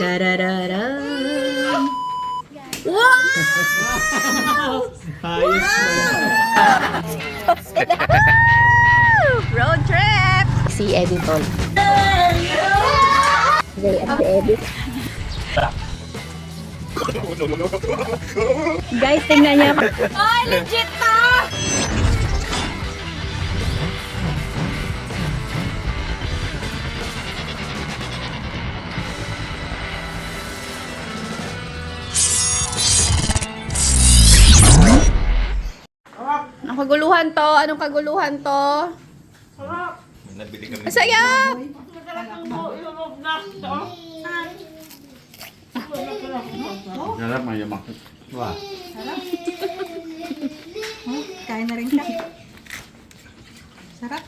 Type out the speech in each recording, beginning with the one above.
Tararara. Wow! Ayos mo yan. Road trip! Si Editon. Day at the edit. Guys, tingnan niyo. Ay, legit na! Anong kaguluhan to? Anong kaguluhan to? Nabili kami. Masaya! Sarap may yamak. Wah. Kain na rin siya. Sarap.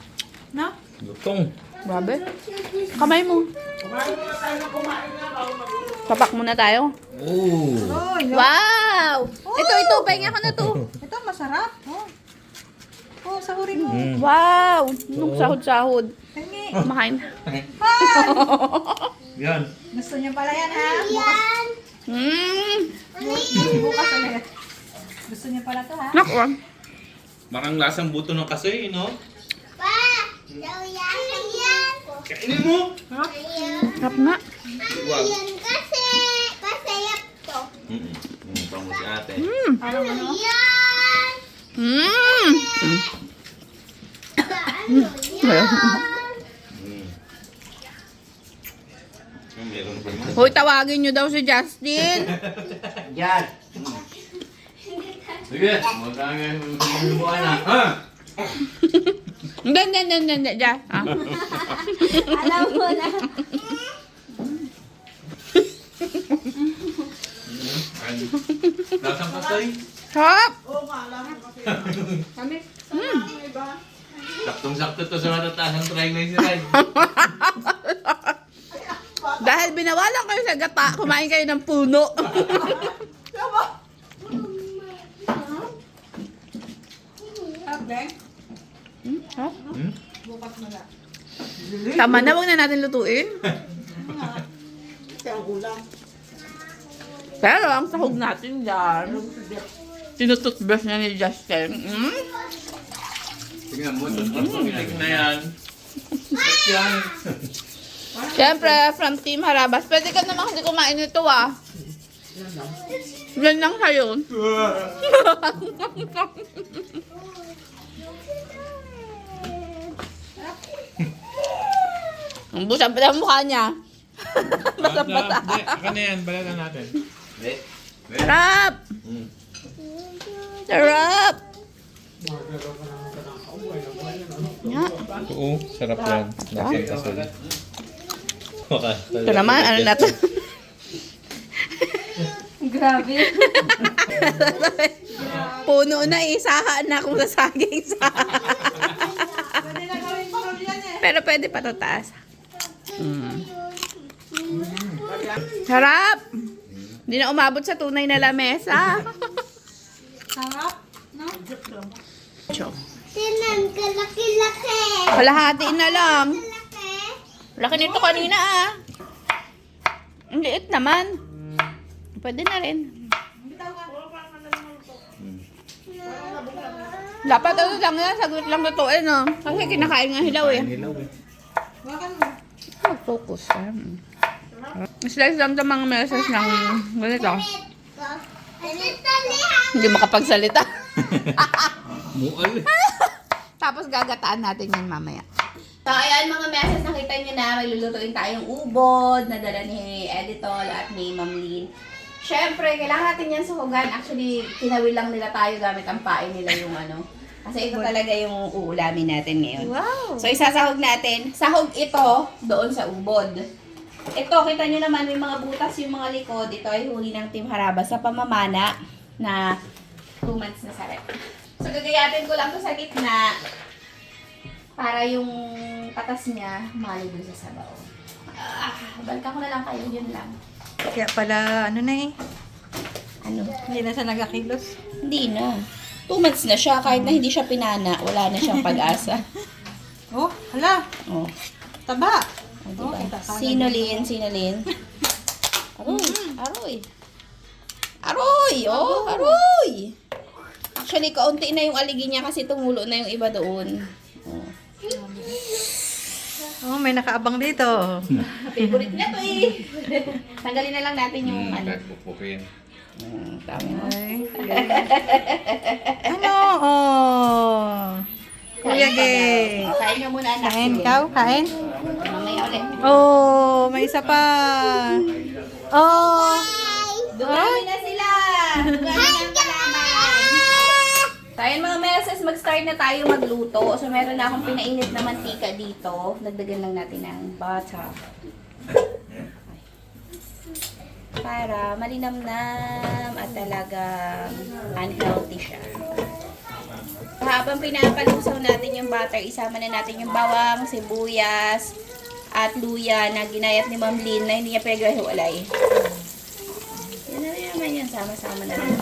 No? Lutong. Grabe. Kamay mo. Papak muna tayo. Oh. Oh, Wow! Ito, pahinga ko na to. ito masarap. Oh. Oh, sahurin mo. Wow! Nung sahod-sahod. Tangi. Kumakain. Yan. Gusto niyo pala yan, ha? Bukas. Bukas ulit. Gusto niyo pala to, ha? Naku. Marang lasang buto ng kasoy, no? Kainin mo. Sarap na. Wow. Kasi masayap to. Pang si ate. Parang ano? Yan! Mmm! Ano yan? Meron pa naman. Hoy, tawagin nyo daw si Justin. Yan. Sige. Magkangay mo na. Ha? Hindi. Diyan. Ah. Alam mo na. Lasang kasoy. Sarap! Saktong-sakto to sa matatasang triglyceride. Dahil binawalan kayo sa gata, kumain kayo ng puno. Sarap, Beng. Sarap. Bukas na lang. Tama na, huwag na natin lutuin. Ito ang ulam. Pero ang sahog natin dyan, tinututbrush na ni Justin. Tingnan mo, tingnan na yan. Yan. Siyempre, from Team Harabas, pwede ka naman hindi kumain nito ah. Yan lang sa'yo. Ang busang pa ng mukha niya. Basa-basa. Aka na yan, balatan natin. Sarap! Sarap! Nga. Oo, sarap yan. Lasang kasoy. Ito naman, ano na to? Grabe. Puno na, isahaan na kung sasaging sa. Pwede na gawin pa rin yan, eh. Pero pwede pa to taas. Sarap! Hindi na umabot sa tunay na lamesa. Sarap. No? Chok. Tinan ka, laki-laki. Kalahatiin na lang. Laki. Laki nito kanina ah. Ang liit naman. Pwede na rin. Dapat ano lang yan, saglit lang lutuin no. Kasi kinakain nga hilaw eh. Wakan mo. Focus. Slice lang sa mga mesas ng ganito. Hindi makapagsalita. Mual. Tapos gagataan natin yan mamaya. So, ayan mga meses, nakita nyo na, may lulutuin tayong ubod na dala ni Editol at ni Ma'am Lynn. Siyempre, kailangan natin yan suhugan. Actually, kinawil lang nila tayo gamit ang pain nila yung ano. Kasi ito talaga yung uulamin natin ngayon. Wow. So, isasahog natin. Sahog ito doon sa ubod. Ito, kita nyo naman, may mga butas yung mga likod. Ito ay huli ng Team Harabas sa pamamana na 2 months na sa rep. So, gagayatin ko lang to sa gitna para yung katas niya malo doon sa sabaw. Balikan ko na lang kayo, yun lang. Kaya pala, ano na eh. Ano? Hindi na siya nagakilos. Hindi na. 2 months na siya, kahit na hindi siya pinana, wala na siyang pag-asa. Oh, hala. Oh, Taba. oh diba? kita ka. Sinulin. Aroy. Aroy! Oh, aroy! Actually, kaunti na yung aligi niya kasi tumulo na yung iba doon. Oh. Oh, may nakaabang dito. Favorite niya to eh. Tanggalin na lang natin yung ano. Pupupin. Tama. Ay. Ano? Oh. Kuya Gay. Kain ka muna, anak. Kain ka? Kain? Mamaya ulit. Oh, may isa pa. Oh. Dumami na sila! Dumami ng kalaman! So, ayun mga meses, mag-start na tayo magluto. So, meron na akong pinainit na mantika dito. Dagdagan lang natin ng butter. Para malinamnam at talagang unhealthy siya. Habang pinapalusaw natin yung butter, isama na natin yung bawang, sibuyas, at luya na ginayat ni Ma'am Lynn na hindi niya pinaghiwalay. Yan na rin naman yan. Sama-sama na rin.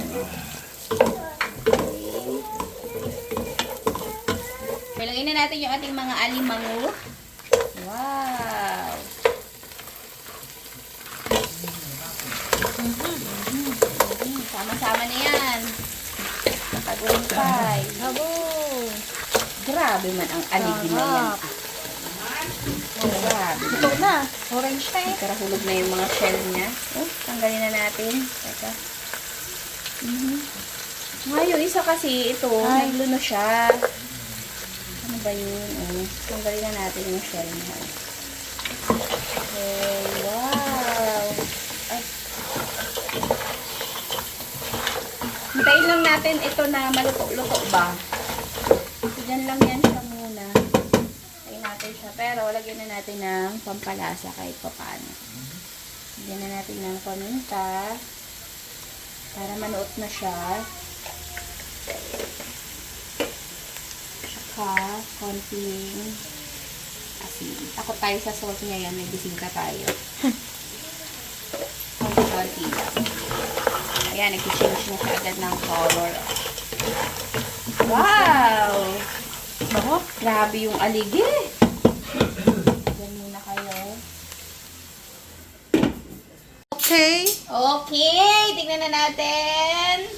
Bilangin na natin yung ating mga alimango. Wow! Sama-sama na yan. Nakagulintay. Abo. Grabe man ang aligi na yan. Grabe. Ito na. Orange na eh. Karahulog na yung mga shell niya. Oh, tanggalin na natin. Teka. Ngayon, isa kasi ito, Ay. nagluno siya. Ano ba yun? Oh, tanggalin na natin yung shell niya. Okay, wow. Ay. Hintayin lang natin ito na maluto-luto ba? Diyan lang yan siya muna. Hintayin natin siya. Pero lagyan na natin ng pampalasa kahit pa paano. Lagyan na natin ng paminta. Para manuot na siya. Tsaka konting asin. Takot tayo sa sauce niya yan. May bisita tayo. Konti-konti lang. Ayan, nag-change na siya agad ng color. Wow! Bako? Grabe yung aligi. Diyan muna kayo. Okay. Okay, tingnan na natin.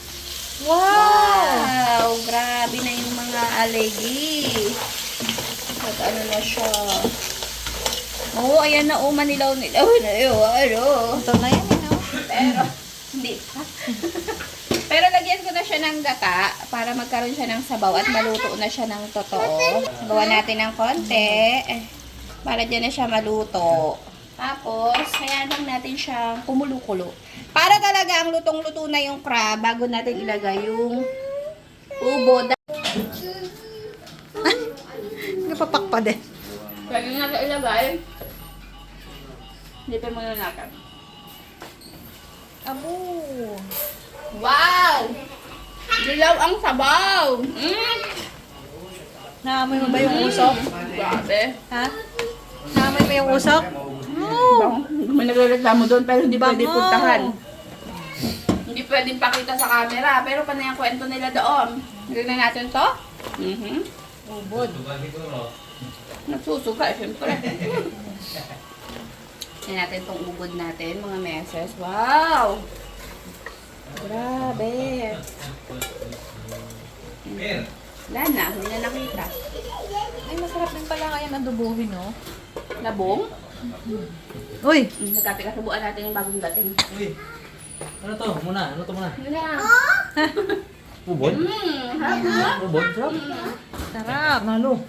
Wow. Wow! Grabe na yung mga aligi. At ano na siya. Oh, ayan na. Oh, manilaw-nilaw na yun. Ano? Ito na yan eh, no? Pero, hindi pa. Pero lagyan ko na siya ng gata para magkaroon siya ng sabaw at maluto na siya ng totoo. Gawa natin ng konti para dyan na siya maluto. Tapos, hayaan lang natin siyang kumulo-kulo. Para talaga ang lutong-luto na yung crab bago natin ilagay yung ubod. Napapak pa din. Pwede natin ilagay. Lipin muna natin. Abo. Wow! Dilaw ang sabaw! Naamoy mo ba yung usok? Grabe. Ha? Naamoy mo yung usok? Oh. May nagreklamo doon pero hindi pwede Bango. puntahan. Hindi pwedeng pakita sa camera pero panay ang kwento nila doon. Tignan natin to. Ubod. Nagsusuka, syempre. Tignan natin tong ubod natin, mga meses. Wow! Grabe. Wala na, hindi na nakita. Ay, masarap din pala ngayon adobohin, no? Labong? Uy! Nagkapikasubuan natin yung bagong dating. Uy, ano to? Muna, ano to muna? Ano na? Ubod? Harap na. Ubod? Sarap. Sarap. Nalo.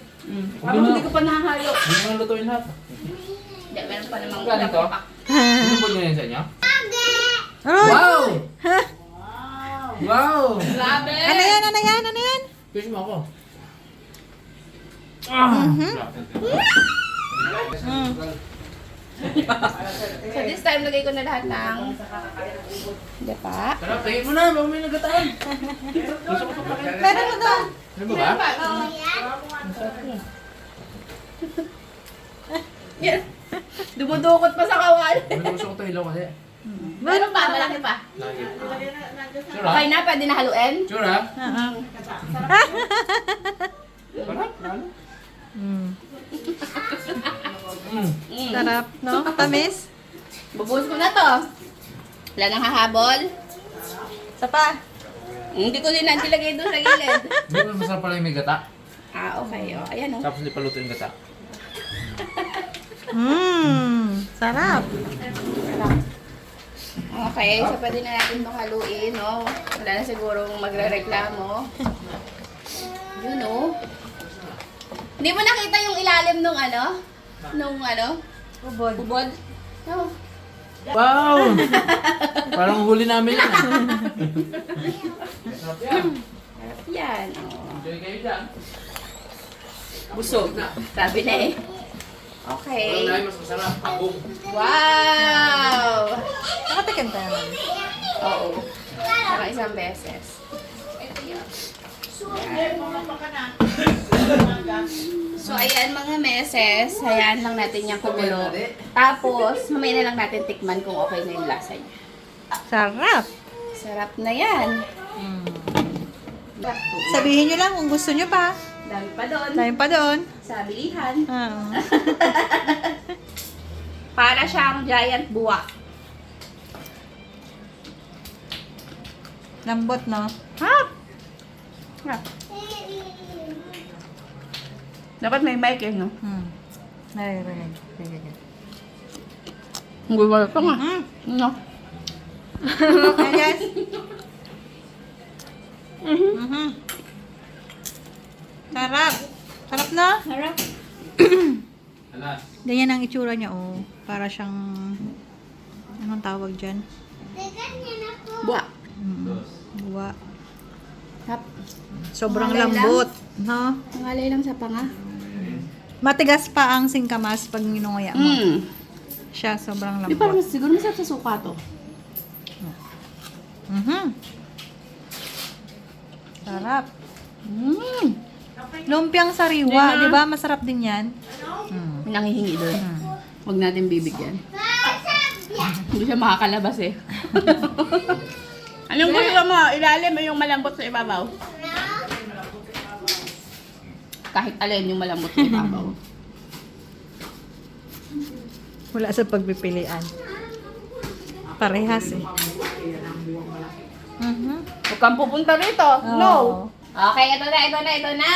Parang hindi ko pa nahalo. Hindi mo na lutuin lahat. Hindi, meron pa namang Galing to? Ubod nyo yan sa inyo? Aroy! Wow! Wow! Grabe! Ano yan? Ano yan? Ano yan? Kiss mo ako. Ah! So this time, lagay ko na lahat ng dapa. Sarap, tingin mo na, bago may nagataan. Meron mo doon. Ano ba? Yes! Dumudukot pa sa kawal. Gusto ko ito ilaw kasi. Meron pa, malaki pa. Sure Okay ha? na, pwede na haluin. Sure ha? Sarap, lalo. Sarap, no? Tamis? Bubuhos ko na to. Wala nang hahabol? Isa pa. Hindi ko din nilagay doon sa gilid. Di ba masarap pala yung may gata? Ah, okay. O, ayan o. Tapos hindi pa luto yung gata. Sarap. Okay, so pwede na natin itong haluin, no? Wala na sigurong magre-reklamo. Yun, no? Hindi mo nakita yung ilalim nung ano? Nung ano? Ubod. Ubod? No. Wow! Parang huli namin yan. Yan, oh. Enjoy kayo dyan. Busog. Sabi na eh. Okay. Walang mas masarap. Agong. Wow! Nakatikim tayo naman. Oo. Saka isang beses. So, ayan mga meses. Hayaan lang natin yung kumulo. Tapos, mamaya na lang natin tikman kung okay na yung lasa niya. Sarap. Sarap na yan. Sabihin nyo lang kung gusto nyo pa. Dami pa doon. Tayo pa doon. Sa bilihan. Ah. Para siyang giant buwa. Lambot, no? Ha? Ha? Dapat may mic eh, no? Naririnig. Ang gulay ito nga. No? Ayan, guys. Sarap. Sarap na. Harap. Alas. Ganyan ang itsura niya, oh. Para siyang... Anong tawag dyan? Buwa. Buwa. Hap. Sobrang Malay lang. lambot. No? Pangalay lang sa panga. Matigas pa ang singkamas pag minunguya mo. Siya, sobrang Di parang lambot. siguro masarap sa suka to. Sarap. Mm. Lumpiang sariwa, di ba? Masarap din yan. May nangihingi doon. Huwag natin bibigyan. Hindi siya makakalabas eh. Anong gusto mo? Ilalim o yung malambot sa ibabaw? Kahit alin yung malambot sa ibabaw. Wala sa pagpipilian. Parehas eh. Huwag kang pupunta rito. No. Okay, ito na.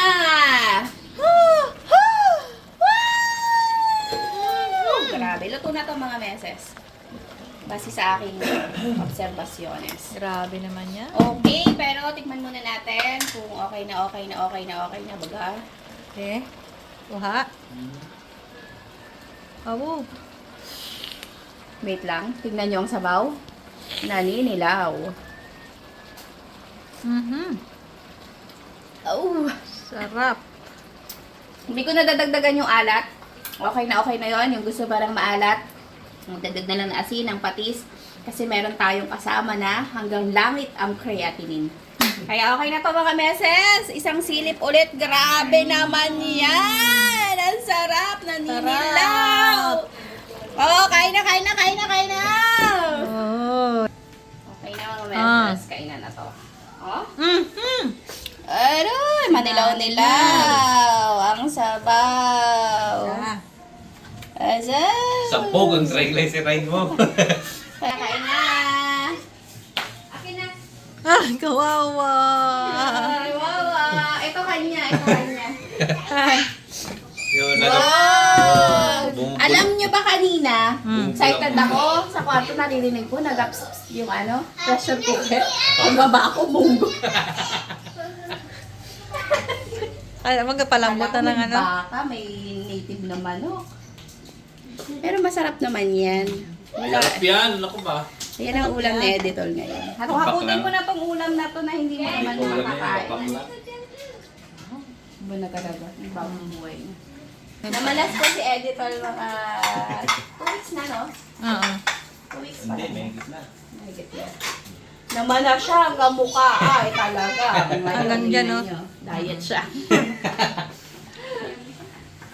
Grabe, luto na to mga meses. Base sa aking obserbasyones. Grabe naman yan. Okay, pero tikman muna natin kung okay na baga. Okay. Kuha. Awo. Wait lang, tignan nyo ang sabaw. Naninilaw. Oh, Sarap. hindi ko nadadagdagan yung alat. Okay na yon. Yung gusto parang maalat. Magdagdag na lang ng asin, ng patis. Kasi meron tayong kasama na hanggang langit ang creatinine. Kaya okay na to mga meses. Isang silip ulit. Grabe naman yan. Ang sarap. Naninilaw. Oh, kain na. Oh. Okay na mga meses. Kainan na to. Oh? Aroy, manilaw-nilaw. Ang sabaw. Azal. Sampog ang try si Ride mo. Kain na. Akin na. Ah, kawawa. Ay, wawa. Ito kanya. Yun, Wow! Bumupul- Alam nyo ba kanina, excited ako sa kwarto, naririnig ko, yung pressure cooker. Ang baba ako, munggo. Ay, magpalambot na lang ano. Baka, may native na manok. Pero masarap naman yan. Wala. Sarap yan. Ano ko ba? Ayan ang ulam ni Editor ngayon. Hakutin ko na tong ulam na to na hindi mo naman makakain. Iba na talaga. Ang bagong buhay niya. Namalas ko si Editor mga 2 weeks na, no? Oo. 2 weeks pa lang. May gitna. Mahigit yan. Naman na siya hanggang mukha. Ay, talaga. Hanggang dyan, no? Diet siya.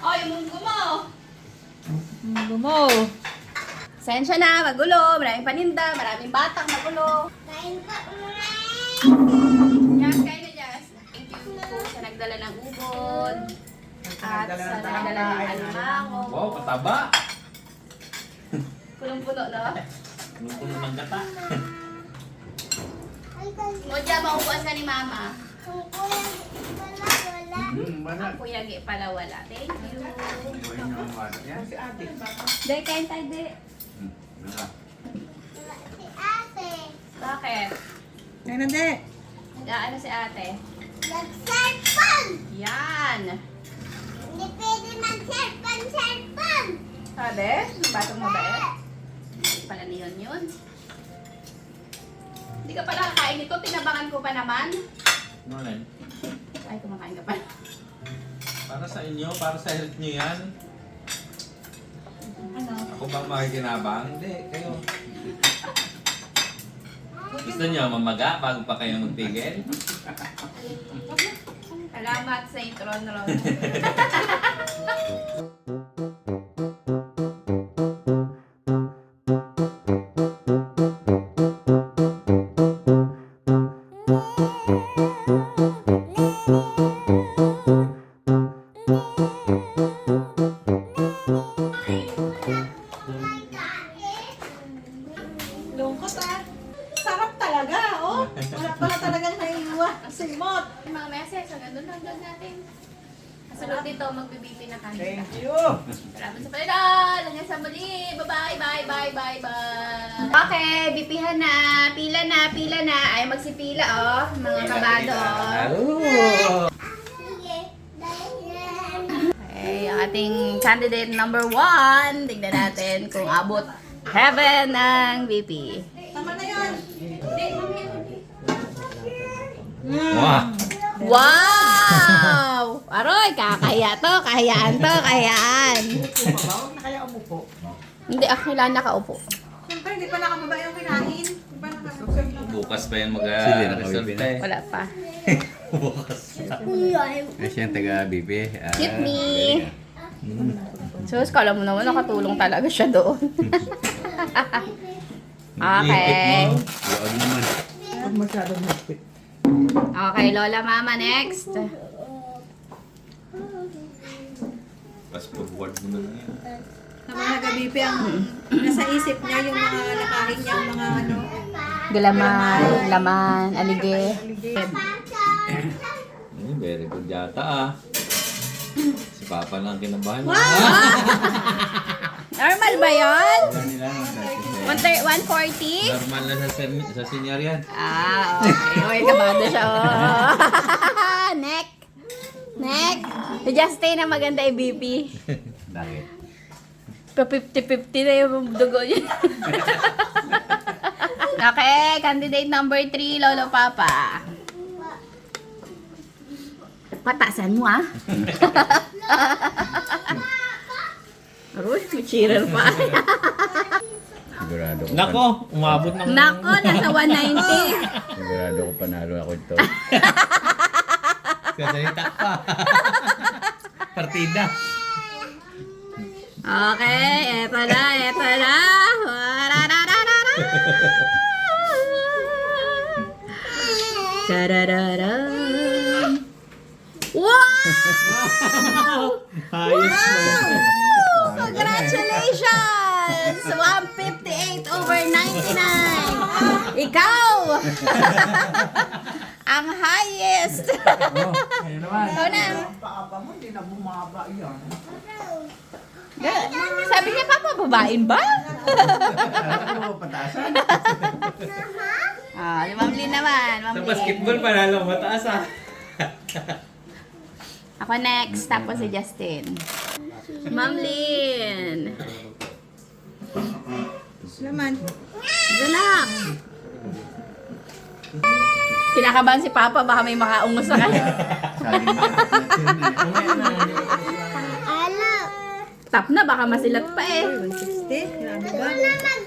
Ay, munggo mo. Gumo. Sensya na, magulo. Maraming paninda, maraming batang magulo. Jazz, kain na, Jazz. Thank you po sa nagdala ng ubod. At sa nagdala ng alimango. Wow, pataba. Punong-puno, no? Lungkot naman ka pa. Ay, kasi Modya, maupuan ka ni Mama. kung kuya wala. Ang kuyagi pala wala. Thank you. Yan si ate. Day, kain tayo, Day. Wala si ate. Bakit? Kaya na, de. Ano si ate? Nag-cellphone. Yan. Hindi pwede mag-cellphone. Sabi? Batong mabait? Hindi pala niyon yun. Hindi ka pala kakain nito. Tinabangan ko pa naman. Nolan. Ay, kumakain ka pa. Para sa inyo, para sa health nyo yan. Ano? Ako bang makikinabang? Hindi, kayo. Gusto nyo mamaga bago pa kayo magtigil? Salamat sa intro, Ron. Lungkot ah. Sarap talaga, oh. Wala pala talagang naiiwan. Simot. Yung mga meses, hanggang doon lang natin. Kasunod dito, magbibipi na kami. Thank you. Salamat sa panonood! Hanggang sa muli! Bye-bye! Bye-bye! Okay, bipihan na! Pila na! Ay, magsipila, oh. Mga kabado, oh. Sige. Dahil Okay, ang ating candidate number 1. Tignan natin kung abot heaven ng VP. Tama na yun. Wah! Wow! Aroy, kakaya to, kahayaan to, kahayaan. Huwag na kaya umupo. Hindi, kailangan nakaupo. Siyempre, hindi pa nakababa yung kinain. Hindi pa nakababa. Bukas pa yan mag-resulta eh. Wala pa. Kasi yung taga-BP. Cute me! Sus, kala mo naman nakatulong talaga siya doon. Okay. Huwag naman. Huwag masyadong hapit. Okay, Lola Mama, next. Pas forward mo na lang yan. Na mga gabipi ang nasa isip niya yung mga nakain niya, yung mga ano. Gulaman, laman, alige. Very good yata ah. Si Papa lang kinabahan. Normal ba yun? Wala nila. 140? Normal na sa senior yan. Ah, okay. Okay, kabado siya. Oh. Neck. Si Justin na maganda i-BP. Bakit? Pa 50-50 na yung dugo niya. Okay, candidate number 3, Lolo Papa. Patasan mo ah. Aroy, may cheerer pa. Sigurado ko. Nako, umabot ng... Nako, nasa 190. Sigurado ko panalo ako ito. Kasalita pa. Partida. Okay, eto na. Tarararam. Wow! Ayos mo. Congratulations! 158 over 99. Ikaw! Ang highest. Ayun naman. Ikaw na. Ang paapa mo, hindi na bumaba yan. Sabi niya, Papa, babain ba? Ano mo patasan? Ah, Ma'am Lynn naman. Ma'am Sa Lynn. basketball, panalo mataas ah. Ako next, tapos si Justin. Ma'am Lynn. Naman. Relax. Kinakabahan si Papa, baka may makaungos sa kanya. Saling Alam. Tap na, baka masilat pa eh. 160? Grabe ba?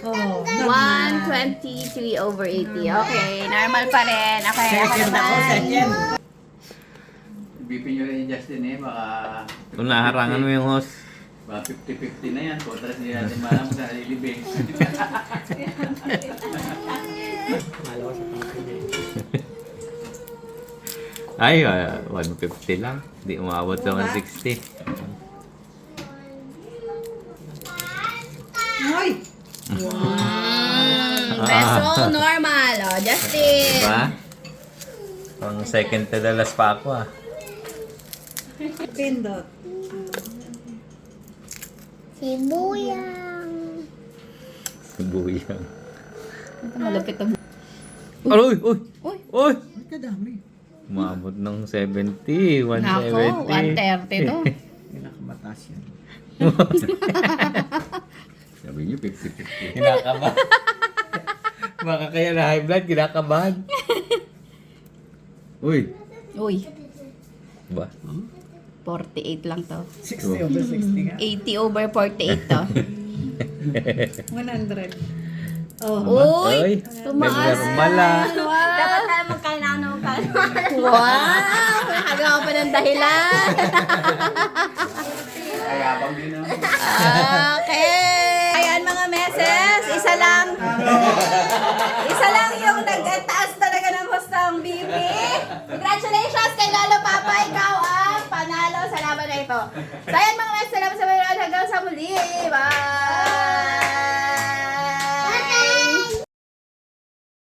Oh, 123 over 80. Okay, normal pa rin. Okay, ako naman. BP nyo rin yung Justin eh. Baka... Kung naharangan mo yung host. Baka 50-50 na yan. Kontras niya natin malam sa nalilibing. Ay, 150 lang. Hindi umabot sa 160. Hoy! Mm. Peso normal. O, Justin. Diba? Pang second to the last pa ako ah. Pindot. Sibuyang. Buyang. Ito malupit to. Uy! Uy! Uy. Uy! Kadami. Umabot ng 70. 170. Nako, 130 to. Pinakamataas yan. Sabi niyo, 50-50. Kinakabahan. Baka kaya na high blood, kinakabahan. Uy! Uy, Ba? 48 lang to. 60 over 60 nga. 80 over 48 to. 100. Oh. Uy! Tumaas. Normal ah. Dapat tayo magkainano Wow! Nakagawa pa ng dahilan. Kaya bang din naman. Okay. Ayan mga meses, isa lang yung nagtaas talaga ng hustang bibi. Congratulations kay Lolo Papa, ikaw ang panalo sa laban na ito. So ayan mga meses, salamat sa mga hanggang sa muli. Bye!